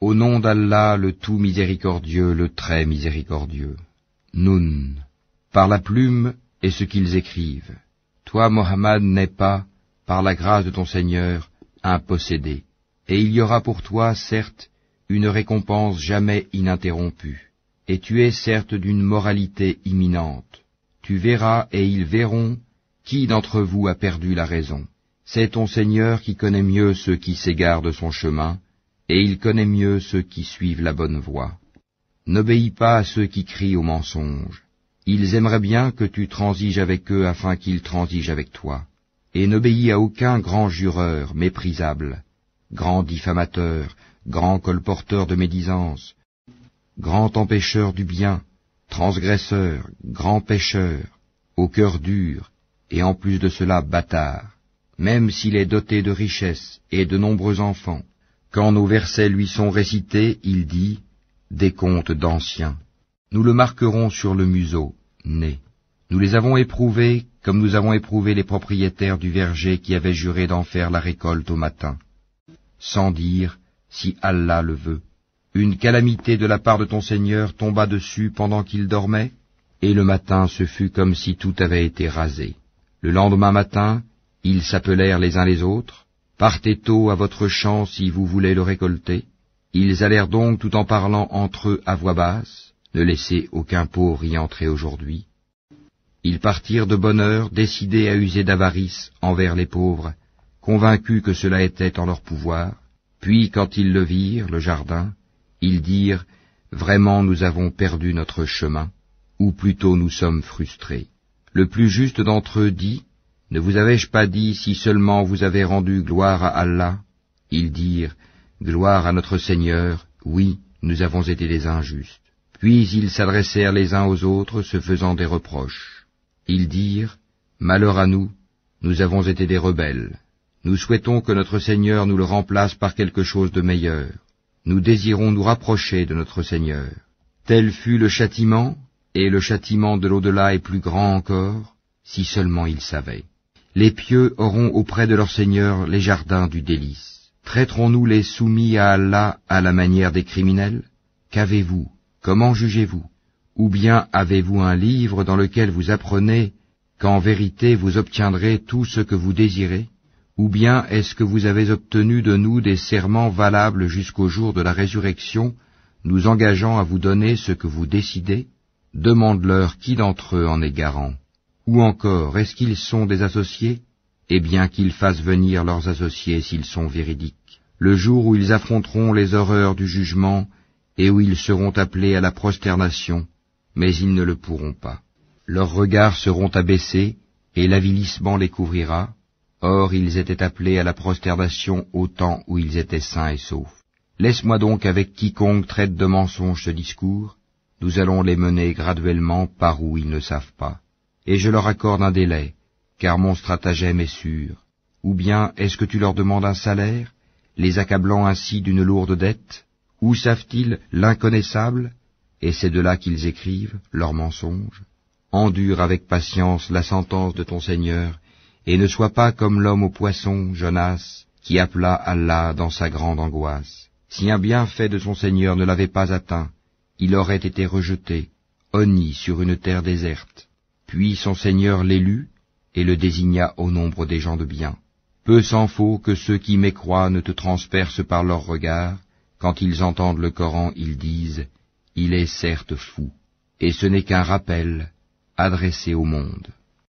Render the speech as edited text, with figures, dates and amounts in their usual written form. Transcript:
Au nom d'Allah, le tout miséricordieux, le très miséricordieux. Nun. Par la plume et ce qu'ils écrivent. Toi, Mohammed, n'es pas, par la grâce de ton Seigneur, un possédé. Et il y aura pour toi, certes, une récompense jamais ininterrompue. Et tu es certes d'une moralité imminente. Tu verras et ils verront qui d'entre vous a perdu la raison. C'est ton Seigneur qui connaît mieux ceux qui s'égarent de son chemin, et il connaît mieux ceux qui suivent la bonne voie. N'obéis pas à ceux qui crient au mensonge. Ils aimeraient bien que tu transiges avec eux afin qu'ils transigent avec toi. Et n'obéis à aucun grand jureur méprisable, grand diffamateur, grand colporteur de médisance, grand empêcheur du bien, transgresseur, grand pécheur, au cœur dur, et en plus de cela bâtard, même s'il est doté de richesses et de nombreux enfants. Quand nos versets lui sont récités, il dit, des contes d'anciens. Nous le marquerons sur le museau, nez. Nous les avons éprouvés comme nous avons éprouvé les propriétaires du verger qui avaient juré d'en faire la récolte au matin. Sans dire, si Allah le veut, une calamité de la part de ton Seigneur tomba dessus pendant qu'il dormait, et le matin ce fut comme si tout avait été rasé. Le lendemain matin, ils s'appelèrent les uns les autres, partez tôt à votre champ si vous voulez le récolter. Ils allèrent donc tout en parlant entre eux à voix basse, ne laissez aucun pauvre y entrer aujourd'hui. Ils partirent de bonne heure, décidés à user d'avarice envers les pauvres, convaincus que cela était en leur pouvoir. Puis, quand ils le virent, le jardin, ils dirent, vraiment nous avons perdu notre chemin, ou plutôt nous sommes frustrés. Le plus juste d'entre eux dit, ne vous avais-je pas dit si seulement vous avez rendu gloire à Allah? Ils dirent, gloire à notre Seigneur, oui, nous avons été des injustes. Puis ils s'adressèrent les uns aux autres, se faisant des reproches. Ils dirent, malheur à nous, nous avons été des rebelles. Nous souhaitons que notre Seigneur nous le remplace par quelque chose de meilleur. Nous désirons nous rapprocher de notre Seigneur. Tel fut le châtiment, et le châtiment de l'au-delà est plus grand encore, si seulement ils savaient. Les pieux auront auprès de leur Seigneur les jardins du délice. Traiterons-nous les soumis à Allah à la manière des criminels? Qu'avez-vous? Comment jugez-vous? Ou bien avez-vous un livre dans lequel vous apprenez qu'en vérité vous obtiendrez tout ce que vous désirez? Ou bien est-ce que vous avez obtenu de nous des serments valables jusqu'au jour de la résurrection, nous engageant à vous donner ce que vous décidez? Demande-leur qui d'entre eux en est garant. Ou encore, est-ce qu'ils sont des associés? Eh bien qu'ils fassent venir leurs associés s'ils sont véridiques. Le jour où ils affronteront les horreurs du jugement, et où ils seront appelés à la prosternation, mais ils ne le pourront pas. Leurs regards seront abaissés, et l'avilissement les couvrira. Or, ils étaient appelés à la prosternation au temps où ils étaient sains et saufs. Laisse-moi donc avec quiconque traite de mensonge ce discours, nous allons les mener graduellement par où ils ne savent pas. Et je leur accorde un délai, car mon stratagème est sûr. Ou bien est-ce que tu leur demandes un salaire, les accablant ainsi d'une lourde dette? Où savent-ils l'inconnaissable? Et c'est de là qu'ils écrivent leurs mensonges. Endure avec patience la sentence de ton Seigneur, et ne sois pas comme l'homme au poisson, Jonas, qui appela Allah dans sa grande angoisse. Si un bienfait de son Seigneur ne l'avait pas atteint, il aurait été rejeté, honni sur une terre déserte. Puis son Seigneur l'élut, et le désigna au nombre des gens de bien. Peu s'en faut que ceux qui mécroient ne te transpercent par leurs regards. Quand ils entendent le Coran, ils disent, il est certes fou, et ce n'est qu'un rappel adressé au monde.